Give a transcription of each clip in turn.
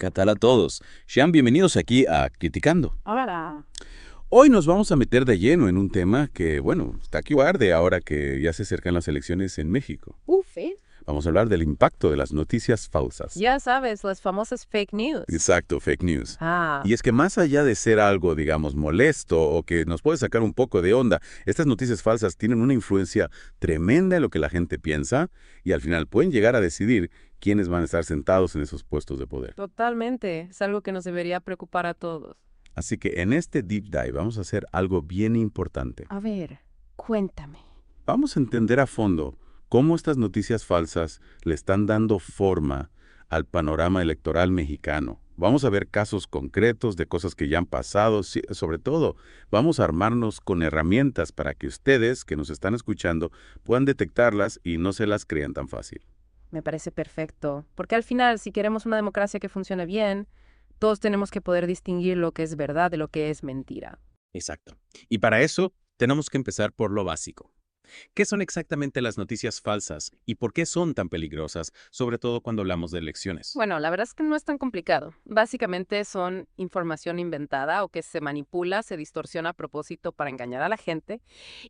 ¿Qué tal a todos? Sean bienvenidos aquí a Criticando. Hola. Hoy nos vamos a meter de lleno en un tema que, bueno, está aquí arde ahora que ya se acercan las elecciones en México. ¿Eh? Vamos a hablar del impacto de las noticias falsas. Ya sabes, las famosas fake news. Exacto, fake news. Ah, Y es que más allá de ser algo, digamos, molesto o que nos puede sacar un poco de onda, estas noticias falsas tienen una influencia tremenda en lo que la gente piensa y al final pueden llegar a decidir quiénes van a estar sentados en esos puestos de poder. totalmente. Es algo que nos debería preocupar a todos. Así que en este deep dive vamos a hacer algo bien importante. A ver, cuéntame. Vamos a entender a fondo cómo estas noticias falsas le están dando forma al panorama electoral mexicano. Vamos a ver casos concretos de cosas que ya han pasado. Sobre todo, vamos a armarnos con herramientas para que ustedes, que nos están escuchando, puedan detectarlas y no se las crean tan fácil. Me parece perfecto. Porque al final, si queremos una democracia que funcione bien, todos tenemos que poder distinguir lo que es verdad de lo que es mentira. Exacto. Y para eso tenemos que empezar por lo básico. ¿Qué son exactamente las noticias falsas y por qué son tan peligrosas, sobre todo cuando hablamos de elecciones? Bueno, la verdad es que no es tan complicado. Básicamente son información inventada o que se manipula, se distorsiona a propósito para engañar a la gente.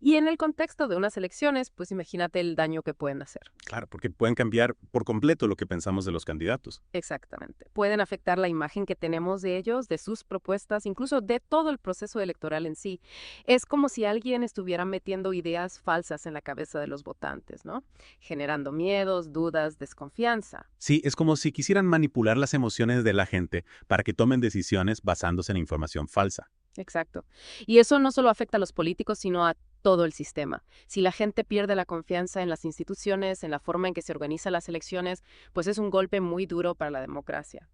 Y en el contexto de unas elecciones, pues imagínate el daño que pueden hacer. Claro, porque pueden cambiar por completo lo que pensamos de los candidatos. Exactamente. Pueden afectar la imagen que tenemos de ellos, de sus propuestas, incluso de todo el proceso electoral en sí. Es como si alguien estuviera metiendo ideas falsas en la cabeza de los votantes, ¿no? Generando miedos, dudas, desconfianza. Sí, es como si quisieran manipular las emociones de la gente para que tomen decisiones basándose en información falsa. Exacto. Y eso no solo afecta a los políticos, sino a todo el sistema. Si la gente pierde la confianza en las instituciones, en la forma en que se organizan las elecciones, pues es un golpe muy duro para la democracia.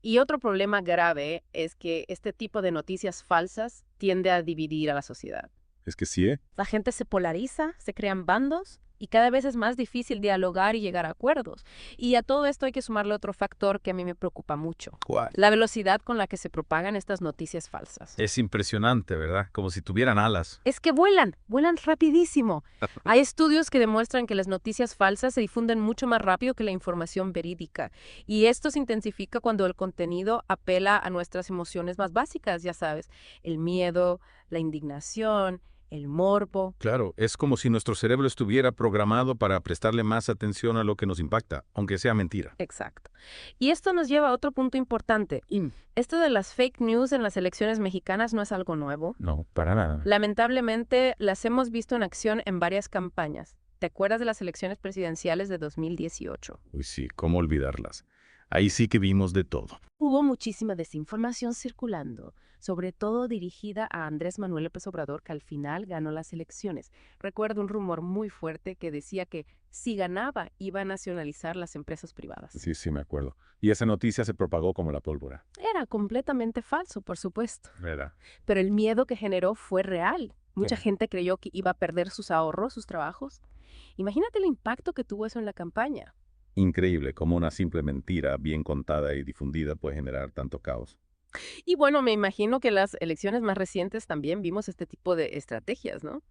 Y otro problema grave es que este tipo de noticias falsas tiende a dividir a la sociedad. Es que sí, ¿eh? La gente se polariza, se crean bandos y cada vez es más difícil dialogar y llegar a acuerdos. Y a todo esto hay que sumarle otro factor que a mí me preocupa mucho. ¿Cuál? La velocidad con la que se propagan estas noticias falsas. Es impresionante, ¿verdad? Como si tuvieran alas. Es que vuelan rapidísimo. Hay estudios que demuestran que las noticias falsas se difunden mucho más rápido que la información verídica. Y esto se intensifica cuando el contenido apela a nuestras emociones más básicas, ya sabes, el miedo, la indignación, el morbo. Claro, es como si nuestro cerebro estuviera programado para prestarle más atención a lo que nos impacta, aunque sea mentira. Exacto. Y esto nos lleva a otro punto importante. Esto de las fake news en las elecciones mexicanas no es algo nuevo. No, para nada. Lamentablemente, las hemos visto en acción en varias campañas. ¿Te acuerdas de las elecciones presidenciales de 2018? Uy, sí, ¿cómo olvidarlas? Ahí sí que vimos de todo. Hubo muchísima desinformación circulando, sobre todo dirigida a Andrés Manuel López Obrador, que al final ganó las elecciones. Recuerdo un rumor muy fuerte que decía que si ganaba iba a nacionalizar las empresas privadas. Sí, me acuerdo. Y esa noticia se propagó como la pólvora, Era completamente falso, por supuesto, ¿verdad? pero el miedo que generó fue real. Mucha Sí. gente creyó que iba a perder sus ahorros, sus trabajos. Imagínate el impacto que tuvo eso en la campaña. Increíble cómo una simple mentira bien contada y difundida puede generar tanto caos. Y bueno, me imagino que en las elecciones más recientes también vimos este tipo de estrategias, ¿no?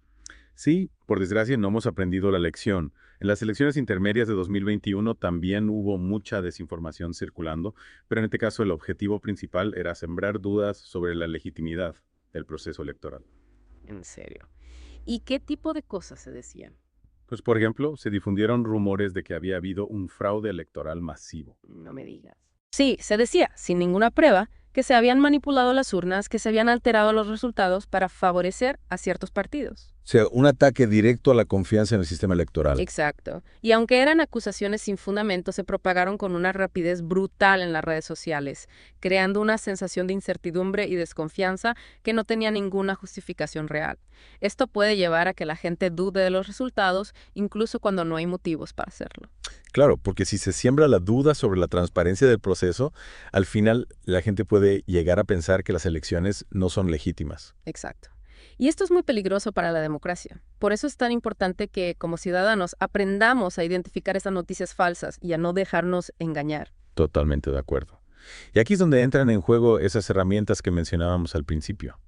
Sí, por desgracia no hemos aprendido la lección. En las elecciones intermedias de 2021 también hubo mucha desinformación circulando, pero en este caso el objetivo principal era sembrar dudas sobre la legitimidad del proceso electoral. En serio. ¿Y qué tipo de cosas se decían? Pues, por ejemplo, se difundieron rumores de que había habido un fraude electoral masivo. No me digas. Sí, se decía, sin ninguna prueba, que se habían manipulado las urnas, que se habían alterado los resultados para favorecer a ciertos partidos. O sea, un ataque directo a la confianza en el sistema electoral. Exacto. Y aunque eran acusaciones sin fundamento, se propagaron con una rapidez brutal en las redes sociales, creando una sensación de incertidumbre y desconfianza que no tenía ninguna justificación real. Esto puede llevar a que la gente dude de los resultados, incluso cuando no hay motivos para hacerlo. Claro, porque si se siembra la duda sobre la transparencia del proceso, al final la gente puede llegar a pensar que las elecciones no son legítimas. Exacto. Y esto es muy peligroso para la democracia. Por eso es tan importante que, como ciudadanos, aprendamos a identificar estas noticias falsas y a no dejarnos engañar. Totalmente de acuerdo. Y aquí es donde entran en juego esas herramientas que mencionábamos al principio.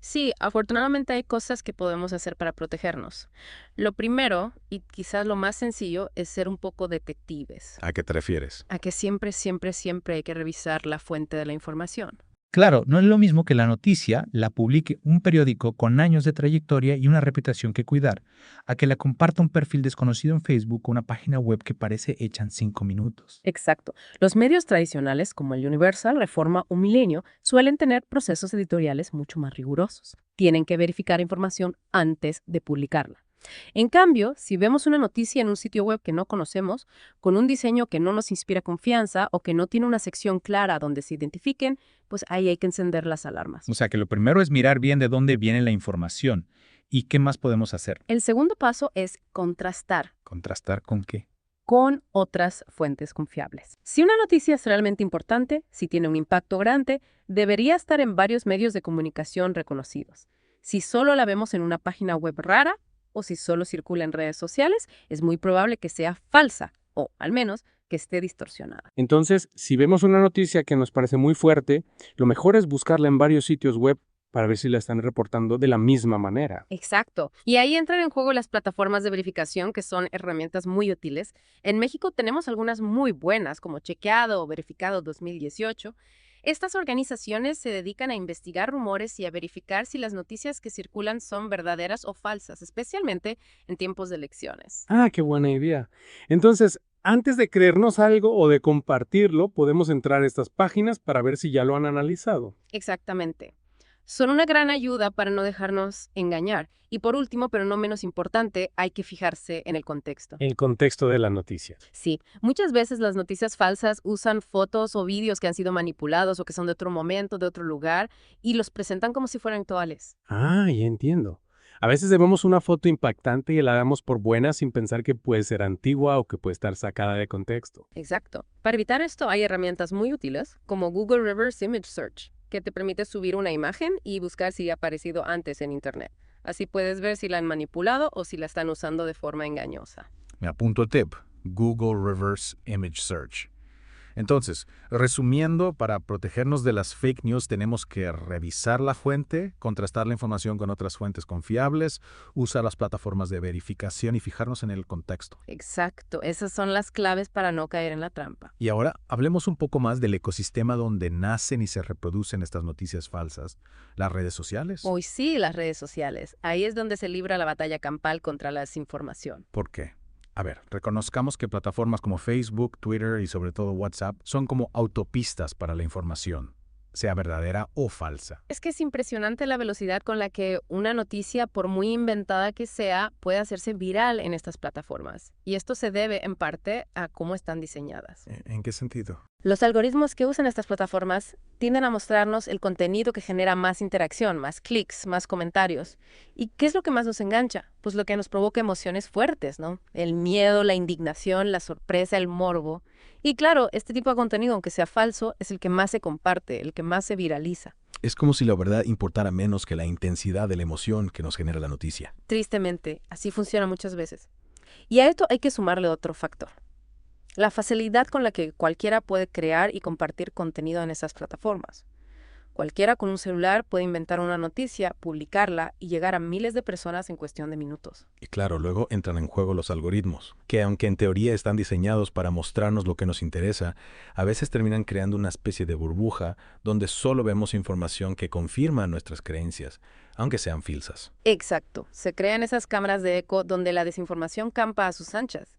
Sí, afortunadamente hay cosas que podemos hacer para protegernos. Lo primero, y quizás lo más sencillo, es ser un poco detectives. ¿A qué te refieres? A que siempre, siempre, siempre hay que revisar la fuente de la información. Claro, no es lo mismo que la noticia la publique un periódico con años de trayectoria y una reputación que cuidar, a que la comparta un perfil desconocido en Facebook o una página web que parece hecha en 5 minutos. Exacto. Los medios tradicionales, como el Universal, Reforma o Milenio, suelen tener procesos editoriales mucho más rigurosos. Tienen que verificar información antes de publicarla. En cambio, si vemos una noticia en un sitio web que no conocemos, con un diseño que no nos inspira confianza o que no tiene una sección clara donde se identifiquen, pues ahí hay que encender las alarmas. O sea que lo primero es mirar bien de dónde viene la información y qué más podemos hacer. El segundo paso es contrastar ¿Contrastar con qué? con otras fuentes confiables. Si una noticia es realmente importante, si tiene un impacto grande, debería estar en varios medios de comunicación reconocidos. Si solo la vemos en una página web rara, o si solo circula en redes sociales, es muy probable que sea falsa, o al menos que esté distorsionada. Entonces, si vemos una noticia que nos parece muy fuerte, lo mejor es buscarla en varios sitios web para ver si la están reportando de la misma manera. Exacto. Y ahí entran en juego las plataformas de verificación, que son herramientas muy útiles. En México tenemos algunas muy buenas, como Chequeado o Verificado 2018. Estas organizaciones se dedican a investigar rumores y a verificar si las noticias que circulan son verdaderas o falsas, especialmente en tiempos de elecciones. Ah, qué buena idea. Entonces, antes de creernos algo o de compartirlo, podemos entrar a estas páginas para ver si ya lo han analizado. Exactamente. Son una gran ayuda para no dejarnos engañar. Y por último, pero no menos importante, hay que fijarse en el contexto. El contexto de la noticia. Sí, muchas veces las noticias falsas usan fotos o vídeos que han sido manipulados o que son de otro momento, de otro lugar, y los presentan como si fueran actuales. Ah, ya entiendo. A veces vemos una foto impactante y la damos por buena sin pensar que puede ser antigua o que puede estar sacada de contexto. Exacto. Para evitar esto hay herramientas muy útiles, como Google Reverse Image Search, que te permite subir una imagen y buscar si ha aparecido antes en Internet. Así puedes ver si la han manipulado o si la están usando de forma engañosa. Me apunto el tip. Google Reverse Image Search. Entonces, resumiendo, para protegernos de las fake news tenemos que revisar la fuente, contrastar la información con otras fuentes confiables, usar las plataformas de verificación y fijarnos en el contexto. Exacto. Esas son las claves para no caer en la trampa. Y ahora hablemos un poco más del ecosistema donde nacen y se reproducen estas noticias falsas, las redes sociales. Hoy sí, las redes sociales. Ahí es donde se libra la batalla campal contra la desinformación. ¿Por qué? A ver, reconozcamos que plataformas como Facebook, Twitter y sobre todo WhatsApp son como autopistas para la información, sea verdadera o falsa. Es que es impresionante la velocidad con la que una noticia, por muy inventada que sea, puede hacerse viral en estas plataformas. Y esto se debe, en parte, a cómo están diseñadas. ¿En qué sentido? Los algoritmos que usan estas plataformas tienden a mostrarnos el contenido que genera más interacción, más clics, más comentarios. ¿Y qué es lo que más nos engancha? Pues lo que nos provoca emociones fuertes, ¿no? El miedo, la indignación, la sorpresa, el morbo. Y claro, este tipo de contenido, aunque sea falso, es el que más se comparte, el que más se viraliza. Es como si la verdad importara menos que la intensidad de la emoción que nos genera la noticia. Tristemente, así funciona muchas veces. Y a esto hay que sumarle otro factor. La facilidad con la que cualquiera puede crear y compartir contenido en esas plataformas. Cualquiera con un celular puede inventar una noticia, publicarla y llegar a miles de personas en cuestión de minutos. Y claro, luego entran en juego los algoritmos, que aunque en teoría están diseñados para mostrarnos lo que nos interesa, a veces terminan creando una especie de burbuja donde solo vemos información que confirma nuestras creencias, aunque sean falsas. Exacto. Se crean esas cámaras de eco donde la desinformación campa a sus anchas.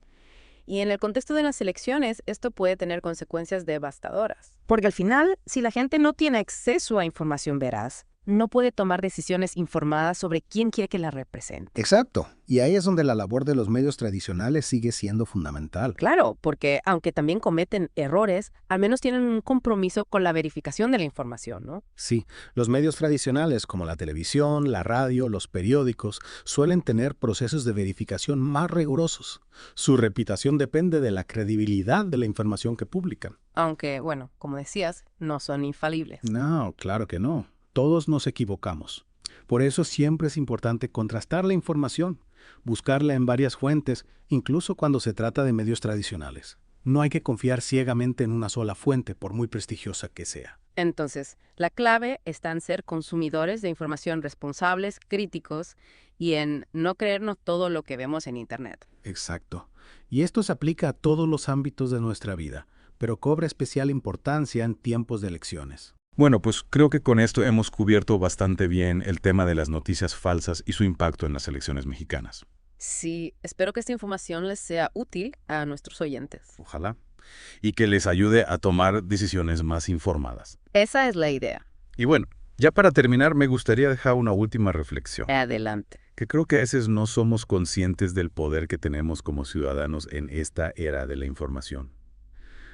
Y en el contexto de las elecciones, esto puede tener consecuencias devastadoras. Porque al final, si la gente no tiene acceso a información veraz, no puede tomar decisiones informadas sobre quién quiere que la represente. Exacto. Y ahí es donde la labor de los medios tradicionales sigue siendo fundamental. Claro, porque aunque también cometen errores, al menos tienen un compromiso con la verificación de la información, ¿no? Sí, los medios tradicionales como la televisión, la radio, los periódicos suelen tener procesos de verificación más rigurosos. Su reputación depende de la credibilidad de la información que publican. Aunque, bueno, como decías, no son infalibles. No, claro que no. Todos nos equivocamos. Por eso siempre es importante contrastar la información, buscarla en varias fuentes, incluso cuando se trata de medios tradicionales. No hay que confiar ciegamente en una sola fuente, por muy prestigiosa que sea. Entonces, la clave está en ser consumidores de información responsables, críticos y en no creernos todo lo que vemos en Internet. Exacto. Y esto se aplica a todos los ámbitos de nuestra vida, pero cobra especial importancia en tiempos de elecciones. Bueno, pues creo que con esto hemos cubierto bastante bien el tema de las noticias falsas y su impacto en las elecciones mexicanas. Sí, espero que esta información les sea útil a nuestros oyentes. Ojalá. Y que les ayude a tomar decisiones más informadas. Esa es la idea. Y bueno, ya para terminar, me gustaría dejar una última reflexión. Adelante. Que creo que a veces no somos conscientes del poder que tenemos como ciudadanos en esta era de la información.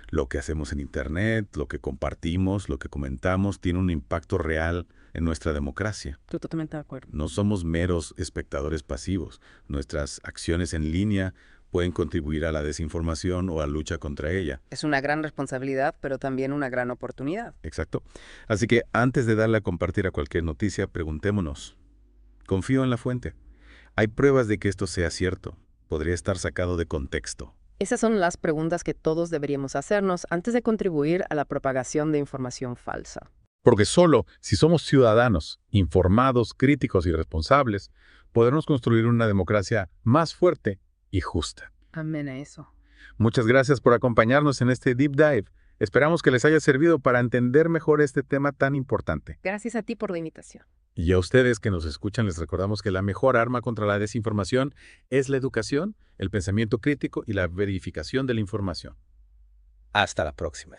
Lo que hacemos en Internet, lo que compartimos, lo que comentamos, tiene un impacto real en nuestra democracia. Estoy totalmente de acuerdo. No somos meros espectadores pasivos. Nuestras acciones en línea pueden contribuir a la desinformación o a la lucha contra ella. Es una gran responsabilidad, pero también una gran oportunidad. Exacto. Así que antes de darle a compartir a cualquier noticia, preguntémonos. ¿Confío en la fuente? ¿Hay pruebas de que esto sea cierto? ¿Podría estar sacado de contexto? Esas son las preguntas que todos deberíamos hacernos antes de contribuir a la propagación de información falsa. Porque solo si somos ciudadanos, informados, críticos y responsables, podremos construir una democracia más fuerte y justa. Amén a eso. Muchas gracias por acompañarnos en este Deep Dive. Esperamos que les haya servido para entender mejor este tema tan importante. Gracias a ti por la invitación. Y a ustedes que nos escuchan les recordamos que la mejor arma contra la desinformación es la educación, el pensamiento crítico y la verificación de la información. Hasta la próxima.